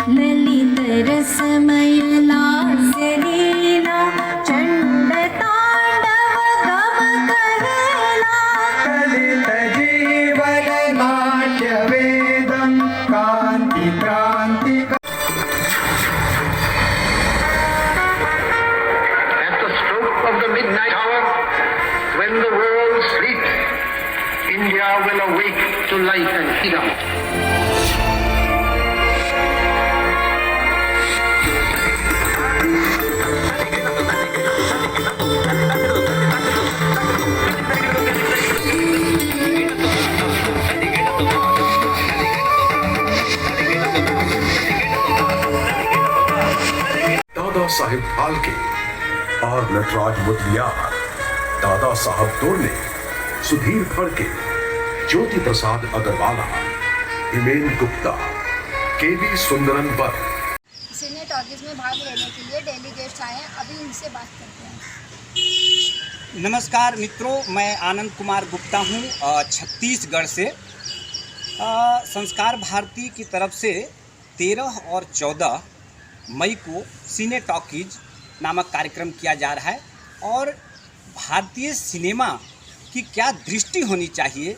ललित रसमय लास्य लीला चंड तांडव गम कहला ललित जीवन नाट्य वेदम कांति क्रांति। At the stroke of the midnight hour, when the world sleeps, India will awake to life and freedom. दादा साहिब फाल्के और नटराज मुदलियार, दादा साहब दोले, सुधीर फड़के, ज्योति प्रसाद अग्रवाला, हिमेन गुप्ता, केवी सुंदरन बर। सिने टॉकीज में भाग लेने के लिए डेलीगेट्स आए हैं, अभी इनसे बात करते हैं। नमस्कार मित्रों, मैं आनंद कुमार गुप्ता हूँ छत्तीसगढ़ से। संस्कार भारती की तरफ से 13 और 14 मई को सिने टॉकीज नामक कार्यक्रम किया जा रहा है और भारतीय सिनेमा की क्या दृष्टि होनी चाहिए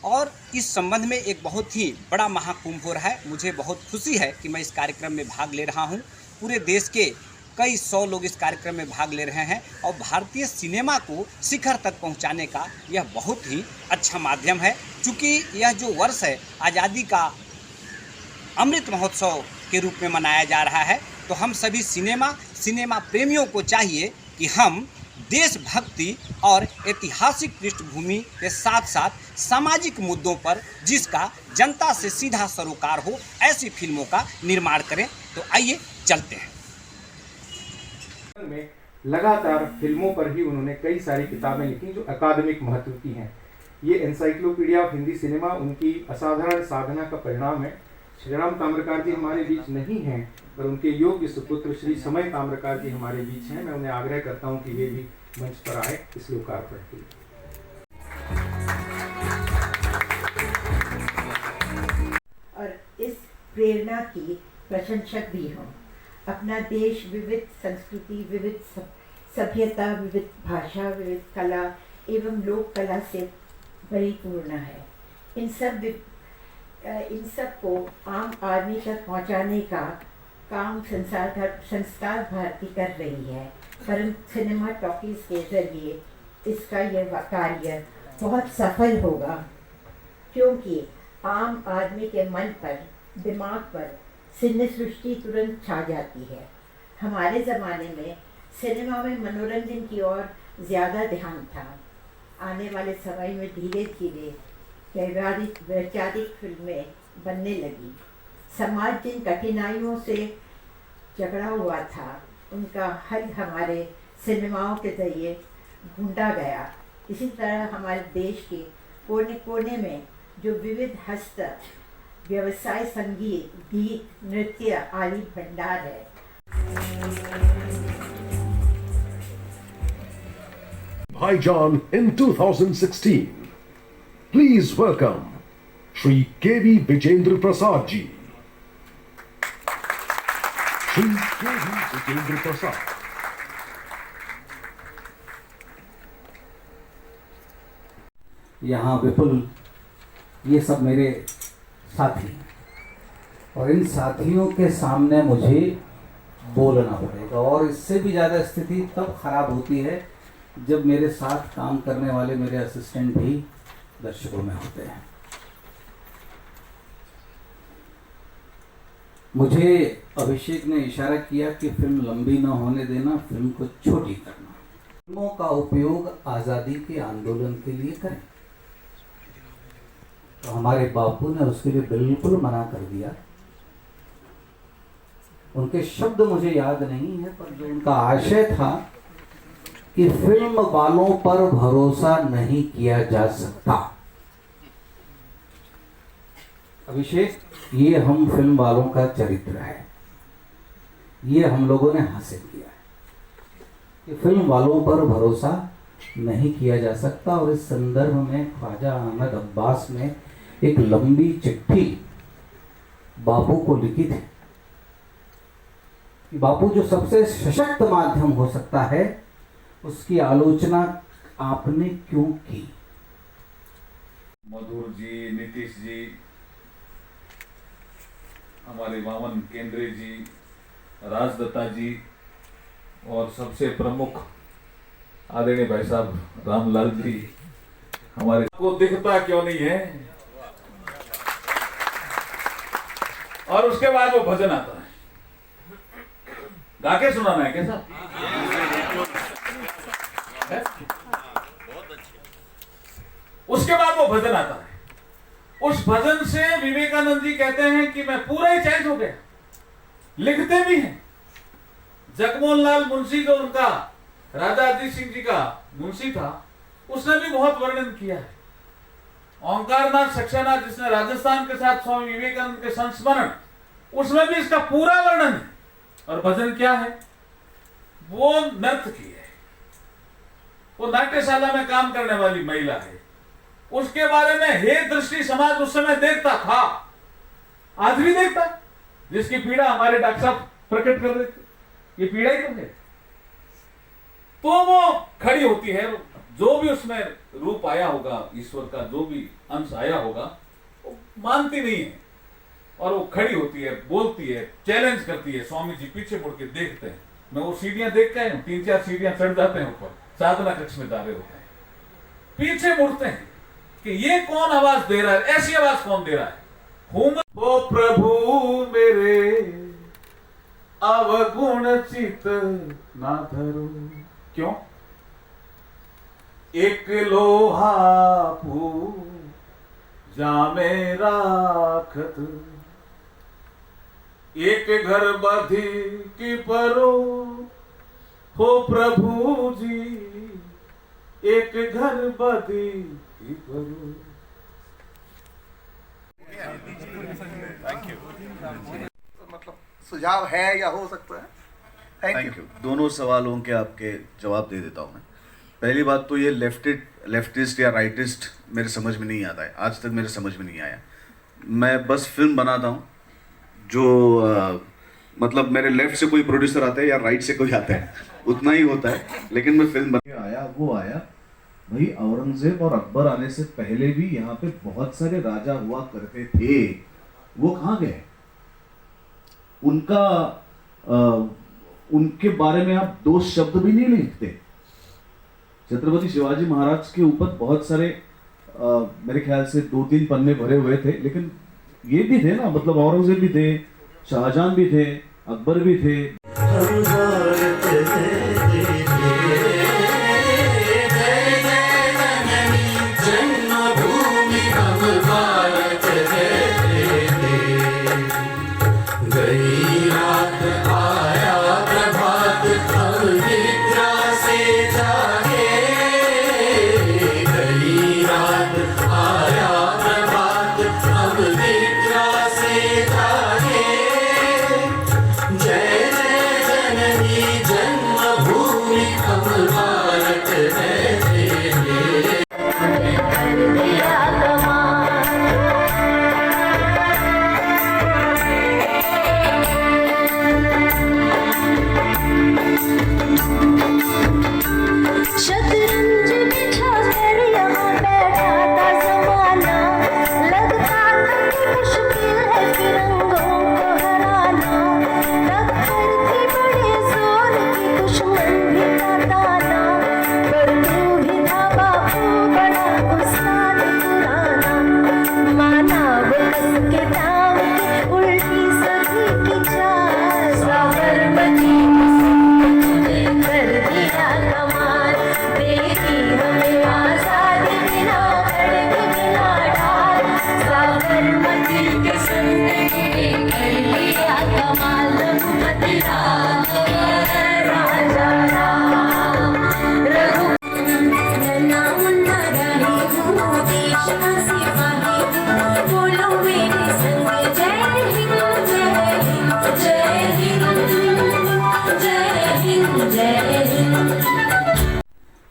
और इस संबंध में एक बहुत ही बड़ा महाकुंभ हो रहा है। मुझे बहुत खुशी है कि मैं इस कार्यक्रम में भाग ले रहा हूँ। पूरे देश के कई 100 लोग इस कार्यक्रम में भाग ले रहे हैं और भारतीय सिनेमा को शिखर तक पहुँचाने का यह बहुत ही अच्छा माध्यम है। चूँकि यह जो वर्ष है आज़ादी का अमृत महोत्सव के रूप में मनाया जा रहा है, तो हम सभी सिनेमा प्रेमियों को चाहिए कि हम देशभक्ति और ऐतिहासिक पृष्ठभूमि के साथ साथ सामाजिक मुद्दों पर जिसका जनता से सीधा सरोकार हो ऐसी फिल्मों का निर्माण करें। तो आइए चलते हैं। में लगातार फिल्मों पर ही उन्होंने कई सारी किताबें लिखी जो अकादमिक महत्व की हैं। ये एनसाइक्लोपीडिया ऑफ हिंदी सिनेमा उनकी असाधारण साधना का परिणाम है। श्री राम ताम्रकार जी हमारे बीच नहीं हैं, पर उनके योग्य सुपुत्र श्री समय ताम्रकार जी हमारे बीच हैं। मैं उन्हें आग्रह करता हूं कि वे भी मंच पर आए इस लोकार्पण के लिए। और इस प्रेरणा की प्रशंसक भी हूँ। अपना देश विविध संस्कृति, विविध सभ्यता, विविध भाषा, विविध कला एवं लोक कला से परिपूर्ण है। इन सब को आम आदमी तक पहुंचाने का काम संस्कार भारती कर रही है, परंतु सिनेमा टॉकीज के जरिए इसका यह कार्य बहुत सफल होगा, क्योंकि आम आदमी के मन पर, दिमाग पर सिने सृष्टि तुरंत छा जाती है। हमारे ज़माने में सिनेमा में मनोरंजन की ओर ज़्यादा ध्यान था। आने वाले समय में धीरे धीरे वैचारिक फिल्में बनने लगी। समाज जिन कठिनाइयों से झगड़ा हुआ था उनका हल हमारे सिनेमाओं के जरिए ढूंढा गया। इसी तरह हमारे देश के कोने कोने में जो विविध हस्त व्यवसाय, संगीत, गीत, नृत्य आदि भंडार है। Bhaijan in 2016. Please welcome Shri K.V. Vijendra Prasad ji. Shri K.V. Vijendra Prasad. यहाँ विपुल, ये सब मेरे साथी हैं और इन साथियों के सामने मुझे बोलना पड़ेगा और इससे भी ज़्यादा स्थिति तब खराब होती है जब मेरे साथ काम करने वाले मेरे असिस्टेंट भी दर्शकों में होते हैं। मुझे अभिषेक ने इशारा किया कि फिल्म लंबी ना होने देना, फिल्म को छोटी करना। फिल्मों का उपयोग आज़ादी के आंदोलन के लिए करें, तो हमारे बापू ने उसके लिए बिल्कुल मना कर दिया। उनके शब्द मुझे याद नहीं है, पर जो उनका आशय था कि फिल्म वालों पर भरोसा नहीं किया जा सकता। अभिषेक, ये हम फिल्म वालों का चरित्र है, ये हम लोगों ने हासिल किया है कि फिल्म वालों पर भरोसा नहीं किया जा सकता। और इस संदर्भ में ख्वाजा अहमद अब्बास ने एक लंबी चिट्ठी बापू को लिखी थी कि बापू जो सबसे सशक्त माध्यम हो सकता है उसकी आलोचना आपने क्यों की। मधुर जी, नीतीश जी, हमारे वामन केंद्रे जी, राजदत्ता जी और सबसे प्रमुख आदरणीय भाई साहब रामलाल जी, हमारे को दिखता क्यों नहीं है। और उसके बाद वो भजन आता है, गा के सुनाना है कैसा? उसके बाद वो भजन आता है। उस भजन से विवेकानंद जी कहते हैं कि मैं पूरा ही चेंज हो गया। लिखते भी हैं। जगमोहन लाल मुंशी जो उनका राजा अजीत सिंह जी का मुंशी था, उसने भी बहुत वर्णन किया है। ओंकारनाथ सक्सेना जिसने राजस्थान के साथ स्वामी विवेकानंद के संस्मरण, उसमें भी इसका पूरा वर्णन है। और भजन क्या है? वो नर्तकी है, वो नाट्यशाला में काम करने वाली महिला है। उसके बारे में हे दृष्टि समाज उस समय देखता था, आज भी देखता, जिसकी पीड़ा हमारे डॉक्टर साहब प्रकट कर रहे थे। ये पीड़ा ही तो है। तो वो खड़ी होती है, जो भी उसमें रूप आया होगा, ईश्वर का जो भी अंश आया होगा, वो मानती नहीं है और वो खड़ी होती है, बोलती है, चैलेंज करती है। स्वामी जी पीछे मुड़ के देखते हैं। मैं वो सीढ़ियां देख के आया हूं, 3-4 सीढ़ियां चढ़ जाते हैं ऊपर, साधना कक्ष में दारे होते हैं। पीछे मुड़ते हैं कि ये कौन आवाज दे रहा है, ऐसी आवाज कौन दे रहा है? ओ प्रभु मेरे अवगुण चित ना धरो। क्यों? एक लोहा पूजा में राखत, एक घर बधी की परो। हो प्रभु जी एक घर बधी की परो। मतलब सुझाव है या हो सकता है। Thank you. दोनों सवालों के आपके जवाब दे देता हूँ मैं। पहली बात तो ये लेफ्टिस्ट या राइटिस्ट मेरे समझ में नहीं आता है, आज तक मेरे समझ में नहीं आया। मैं बस फिल्म बनाता हूँ जो मतलब मेरे लेफ्ट से कोई प्रोड्यूसर आता है या राइट से कोई आता है, उतना ही होता है। लेकिन मैं फिल्म आया वो आया भाई। औरंगजेब और अकबर आने से पहले भी यहाँ पे बहुत सारे राजा हुआ करते थे, वो कहाँ गए? उनके बारे में आप 2 शब्द भी नहीं लिखते। छत्रपति शिवाजी महाराज के ऊपर बहुत सारे मेरे ख्याल से 2-3 पन्ने भरे हुए थे, लेकिन ये भी थे ना, मतलब औरंगजेब भी थे, शाहजहां भी थे, अकबर भी थे। जय जय जननी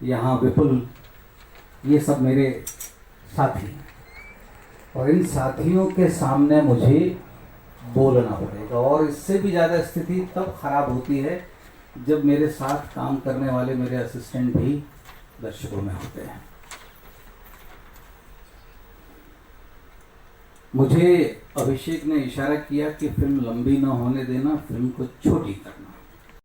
यहाँ विपुल, ये सब मेरे साथी हैं और इन साथियों के सामने मुझे बोलना पड़ेगा। और इससे भी ज़्यादा स्थिति तब खराब होती है जब मेरे साथ काम करने वाले मेरे असिस्टेंट भी दर्शकों में होते हैं। मुझे अभिषेक ने इशारा किया कि फिल्म लंबी ना होने देना, फिल्म को छोटी करना।